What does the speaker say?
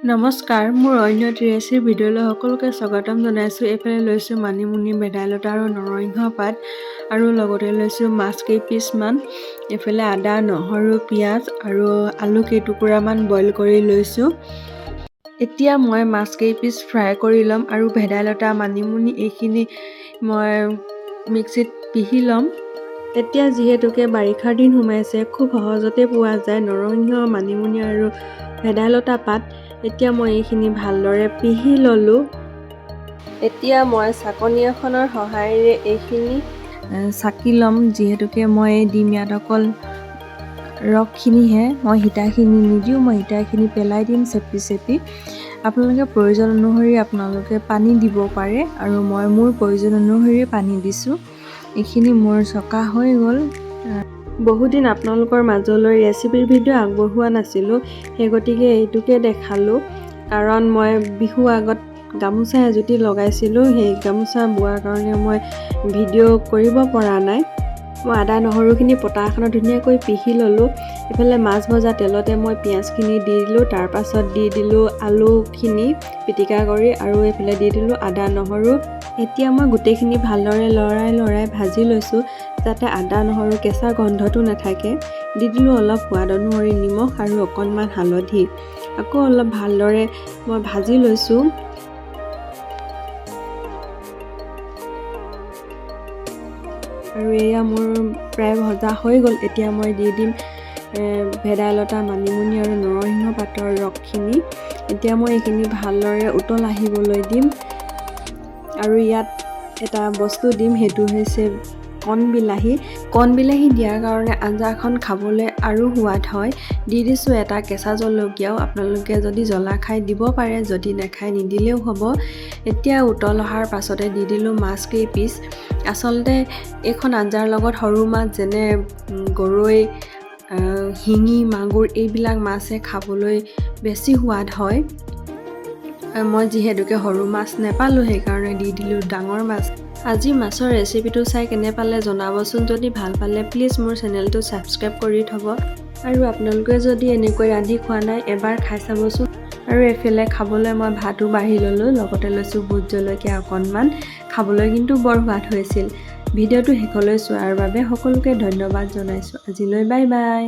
নমস্কাৰ, মোৰ অন্য এটি ৰেচিপি ভিডিঅ'লৈ সকলোকে স্বাগতম জনাইছোঁ। এইফালে লৈছোঁ মানিমুনি, ভেদাইলতা আৰু নৰসিংহ পাত আৰু লগতে লৈছোঁ মাছ কেইপিচমান। এইফালে আদা, নহৰু, পিঁয়াজ আৰু আলু কেইটুকুৰামান বইল কৰি লৈছোঁ। এতিয়া মই মাছ কেইপিচ ফ্ৰাই কৰি ল'ম আৰু ভেদাইলতা, মানিমুনি এইখিনি মই মিক্সিত পিহি ল'ম। এতিয়া যিহেতুকে বাৰিষাৰ দিন সোমাইছে, খুব সহজতে পোৱা যায় নৰসিংহ, মানিমুনি আৰু ভেদাইলতা পাত। এতিয়া মই এইখিনি ভালদৰে পিহি ল'লোঁ। এতিয়া মই চাকনি এখনৰ সহায়েৰে এইখিনি চাকি ল'ম, যিহেতুকে মই দিম ইয়াত অকল ৰসখিনিহে, মই হিতাখিনি নিদিওঁ, মই হিতাখিনি পেলাই দিম চেপি চেপি। আপোনালোকে প্ৰয়োজন অনুসৰি আপোনালোকে পানী দিব পাৰে আৰু মই মোৰ প্ৰয়োজন অনুসৰি পানী দিছোঁ। এইখিনি মোৰ চকা হৈ গ'ল। বহুদিন আপোনালোকৰ মাজলৈ ৰেচিপিৰ ভিডিঅ' আগবঢ়োৱা নাছিলোঁ, সেই গতিকে এইটোকে দেখালোঁ। কাৰণ মই বিহু আগত গামোচা এজুতি লগাইছিলোঁ, সেই গামোচা বোৱাৰ কাৰণে মই ভিডিঅ' কৰিব পৰা নাই। মই আদা নহৰুখিনি পটা এখনত ধুনীয়াকৈ পিহি ল'লোঁ। এইফালে মাছ ভজা তেলতে মই পিঁয়াজখিনি দি দিলোঁ, তাৰপাছত দি দিলোঁ আলুখিনি পিটিকা কৰি আৰু এইফালে দি দিলোঁ আদা নহৰু। এতিয়া মই গোটেইখিনি ভালদৰে লৰাই ভাজি লৈছোঁ, যাতে আদা নহৰু কেঁচা গন্ধটো নাথাকে। দি দিলোঁ অলপ সোৱাদ অনুসৰি নিমখ আৰু অকণমান হালধি। আকৌ অলপ ভালদৰে মই ভাজি লৈছোঁ। আৰু এয়া মোৰ প্ৰায় ভজা হৈ গ'ল। এতিয়া মই দি দিম ভেদাইলতা, মানিমুনি আৰু নৰসিংহ পাতৰ ৰসখিনি। এতিয়া মই এইখিনি ভালদৰে উতল আহিবলৈ দিম। আৰু ইয়াত এটা বস্তু দিম, সেইটো হৈছে কণবিলাহী। কণবিলাহী দিয়াৰ কাৰণে আঞ্জাখন খাবলৈ আৰু সোৱাদ হয়। দি দিছোঁ এটা কেঁচা জলকীয়াও, আপোনালোকে যদি জ্বলা খাই দিব পাৰে, যদি নাখায় নিদিলেও হ'ব। এতিয়া উতল অহাৰ পাছতে দি দিলোঁ মাছ কেইপিচ। আচলতে এইখন আঞ্জাৰ লগত সৰু মাছ যেনে গৰৈ, শিঙি, মাগুৰ এইবিলাক মাছে খাবলৈ বেছি সোৱাদ হয়। মই যিহেতুকে সৰু মাছ নেপালোঁ, সেইকাৰণে দি দিলোঁ ডাঙৰ মাছ। আজি মাছৰ ৰেচিপিটো চাই কেনে পালে জনাবচোন। যদি ভাল পালে প্লিজ মোৰ চেনেলটো ছাবস্ক্ৰাইব কৰি থ'ব। আৰু আপোনালোকে যদি এনেকৈ ৰান্ধি খোৱা নাই, এবাৰ খাই চাবচোন। আৰু এইফালে খাবলৈ মই ভাতো বাঢ়ি ল'লোঁ, লগতে লৈছোঁ ভোট জলকীয়া অকণমান। খাবলৈ কিন্তু বৰ সোৱাদ হৈছিল। ভিডিঅ'টো শেষলৈ চোৱাৰ বাবে সকলোকে ধন্যবাদ জনাইছোঁ। আজিলৈ বাই বাই।